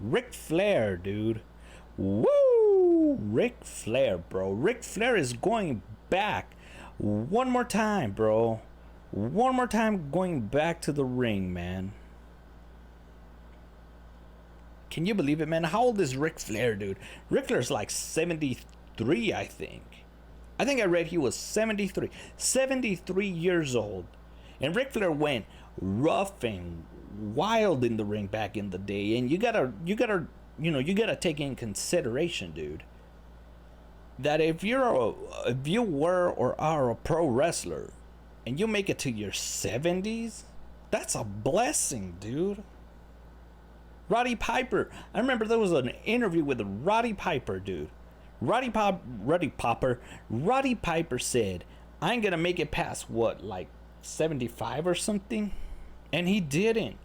Ric Flair, dude. Woo! Ric Flair, bro. Ric Flair is going back one more time, bro. One more time going back to the ring, man. Can you believe it, man? How old is Ric Flair, dude? Ric Flair's like 73, I think. I think I read he was 73. 73 years old. And Ric Flair went rough and wild in the ring back in the day. And you gotta take in consideration, dude, that if you were or are a pro wrestler and you make it to your 70s, that's a blessing, dude. Roddy Piper. I remember there was an interview with Roddy Piper, dude. Roddy Piper said, I ain't gonna make it past what, like 75 or something? And he didn't.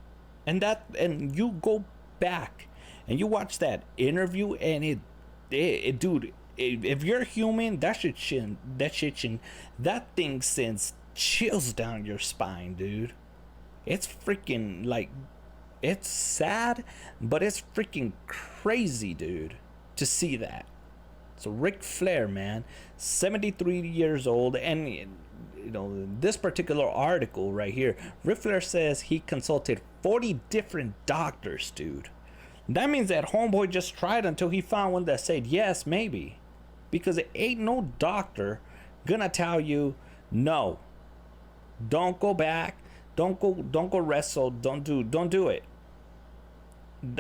And you go back and you watch that interview and dude, if you're human, that thing sends chills down your spine, dude. It's freaking like, it's sad, but it's freaking crazy, dude, to see that. So Ric Flair, man, 73 years old, and this particular article right here, Ric Flair says he consulted 40 different doctors, dude. That means that homeboy just tried until he found one that said yes, maybe, because it ain't no doctor gonna tell you no. Don't go back. Don't go wrestle. Don't do it.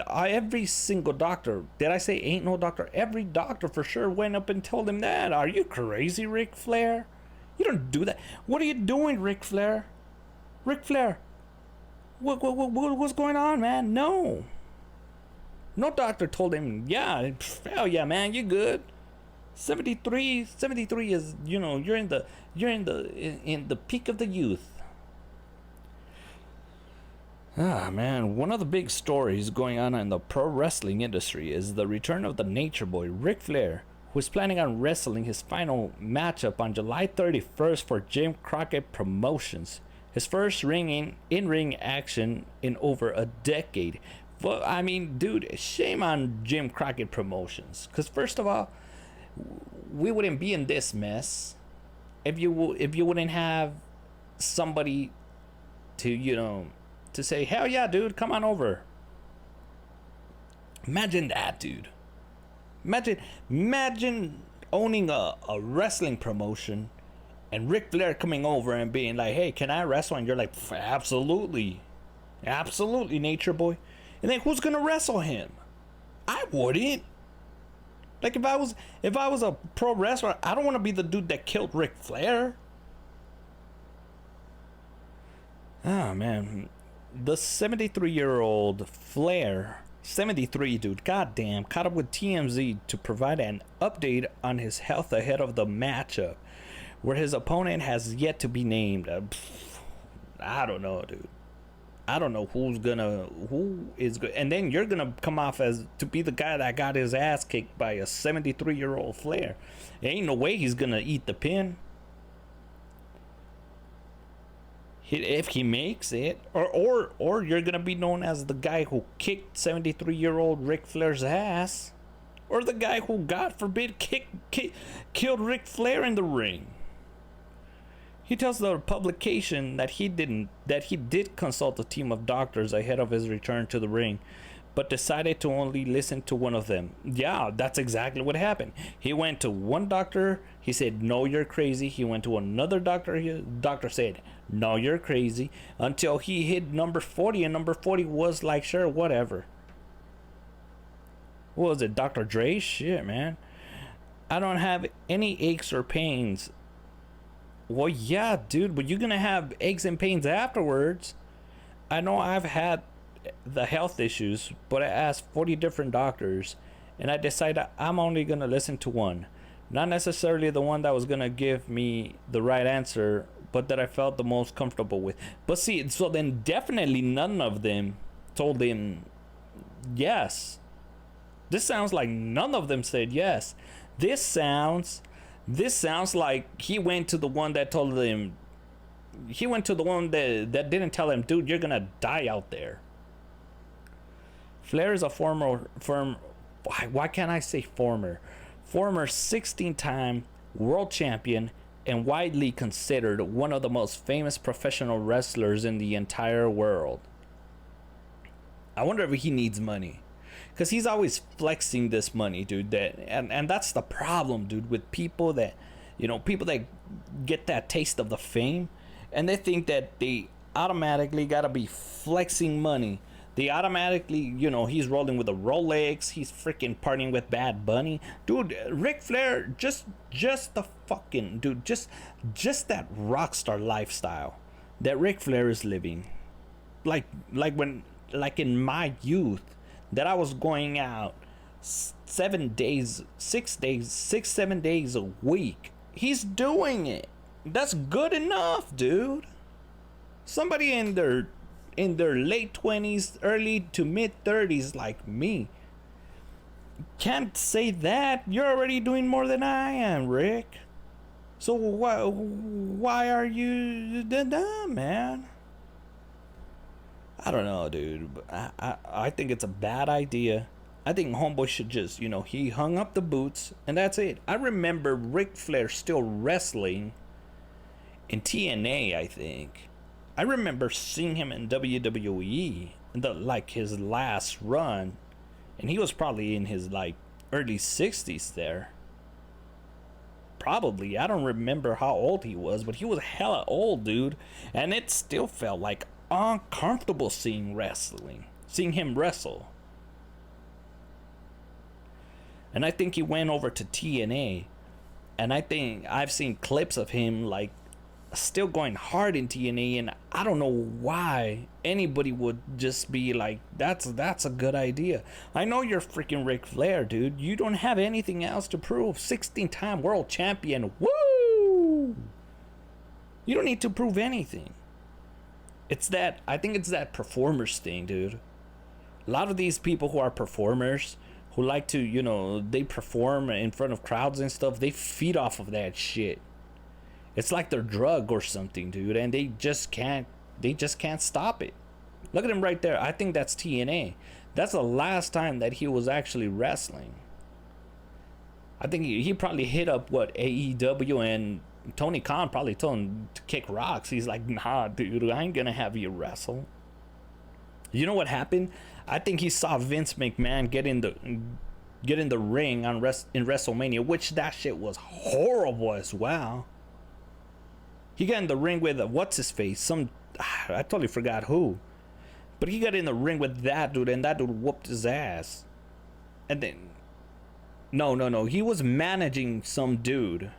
Every single doctor, did I say ain't no doctor? Every doctor for sure went up and told him that. Are you crazy, Ric Flair? You don't do that. What are you doing, Ric Flair? Ric Flair, what's going on, man? No doctor told him, yeah, hell yeah, man, you good. 73 is, you're in the peak of the youth. Ah, man, one of the big stories going on in the pro wrestling industry is the return of the Nature Boy, Ric Flair, who is planning on wrestling his final matchup on July 31st for Jim Crockett Promotions. His first in-ring action in over a decade. Well, I mean, dude, shame on Jim Crockett Promotions. Because first of all, we wouldn't be in this mess if you wouldn't have somebody to, to say, hell yeah, dude, come on over. Imagine that, dude. Imagine owning a wrestling promotion and Ric Flair coming over and being like, hey, can I wrestle? And you're like, absolutely, Nature Boy. And then who's gonna wrestle him? I wouldn't. Like if I was a pro wrestler, I don't want to be the dude that killed Ric Flair. Oh man, the 73-year-old Flair, 73 dude, goddamn, caught up with TMZ to provide an update on his health ahead of the matchup, where his opponent has yet to be named. I don't know, dude. I don't know who is good. And then you're gonna come off as to be the guy that got his ass kicked by a 73-year-old Flair. There ain't no way he's gonna eat the pin. If he makes it, or you're gonna be known as the guy who kicked 73-year-old Ric Flair's ass, or the guy who, God forbid, killed Ric Flair in the ring. He tells the publication that he did consult a team of doctors ahead of his return to the ring, but decided to only listen to one of them. Yeah, that's exactly what happened. He went to one doctor, he said, no, you're crazy. He went to another doctor, doctor said, no, you're crazy, until he hit number 40, and number 40 was like, sure, whatever. What was it, Dr. Dre? Shit, man. I don't have any aches or pains. Well, yeah, dude, but you're gonna have aches and pains afterwards. I know I've had the health issues, but I asked 40 different doctors, and I decided I'm only gonna listen to one. Not necessarily the one that was gonna give me the right answer, but that I felt the most comfortable with. But see, so then definitely none of them told him yes. This sounds like none of them said yes. This sounds like he went to the one that told him, he went to the one that didn't tell him, dude, you're gonna die out there. Flair is a why can't I say former 16-time world champion and widely considered one of the most famous professional wrestlers in the entire world. I wonder if he needs money, because he's always flexing this money, dude. And that's the problem, dude, with people that, people that get that taste of the fame, and they think that they automatically gotta be flexing money. They automatically, he's rolling with a Rolex. He's freaking partying with Bad Bunny, dude. Ric Flair, just the fucking dude, just that rock star lifestyle that Ric Flair is living, like in my youth, that I was going out 7 days, 6 days, 7 days a week. He's doing it. That's good enough, dude. Somebody in their late 20s, early to mid 30s like me can't say that. You're already doing more than I am, Rick. So why are you dumb, man? I don't know, dude. But I think it's a bad idea. I think homeboy should just, he hung up the boots and that's it. I remember Ric Flair still wrestling in TNA, I think. I remember seeing him in WWE, his last run, and he was probably in his early 60s there. Probably, I don't remember how old he was, but he was hella old, dude, and it still felt like uncomfortable seeing him wrestle. And I think he went over to TNA, and I think I've seen clips of him still going hard in TNA, and I don't know why anybody would just be like, that's a good idea. I know you're freaking Ric Flair, dude. You don't have anything else to prove. 16-time world champion. Woo! You don't need to prove anything. I think it's that performers thing, dude. A lot of these people who are performers, who like to, they perform in front of crowds and stuff, they feed off of that shit. It's like their drug or something, dude, and they just can't stop it. Look at him right there. I think that's TNA. That's the last time that he was actually wrestling. I think he probably hit up AEW, and Tony Khan probably told him to kick rocks. He's like, nah, dude, I ain't gonna have you wrestle. You know what happened? I think he saw Vince McMahon get in the ring in WrestleMania, which that shit was horrible as well. He got in the ring with what's his face? I totally forgot who. But he got in the ring with that dude, and that dude whooped his ass. And then no, he was managing some dude.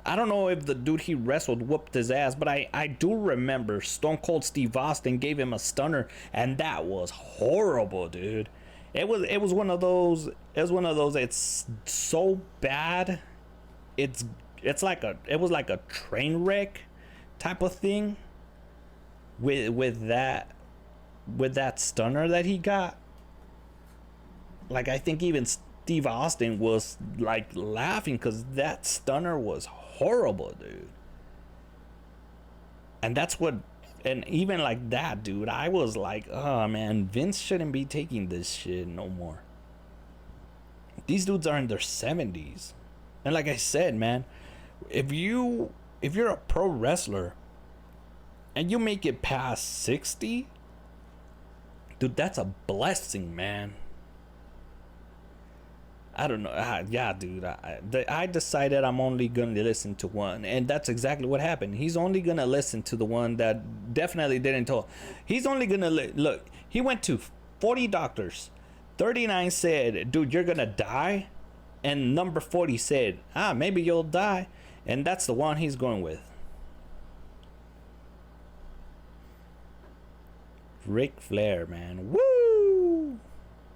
I don't know if the dude he wrestled whooped his ass, but I do remember Stone Cold Steve Austin gave him a stunner, and that was horrible, dude. It was one of those. It's so bad. It was like a train wreck type of thing with that stunner that he got. I think even Steve Austin was laughing because that stunner was horrible, dude. And even like that, dude, I was like, oh man, Vince shouldn't be taking this shit no more. These dudes are in their 70s. And like I said, man, if you're a pro wrestler and you make it past 60, dude, that's a blessing, man. I don't know. Yeah, dude. I decided I'm only going to listen to one. And that's exactly what happened. He's only going to listen to the one that definitely didn't tell. He's only going to look. He went to 40 doctors. 39 said, dude, you're going to die. And number 40 said, maybe you'll die. And that's the one he's going with. Ric Flair, man. Woo!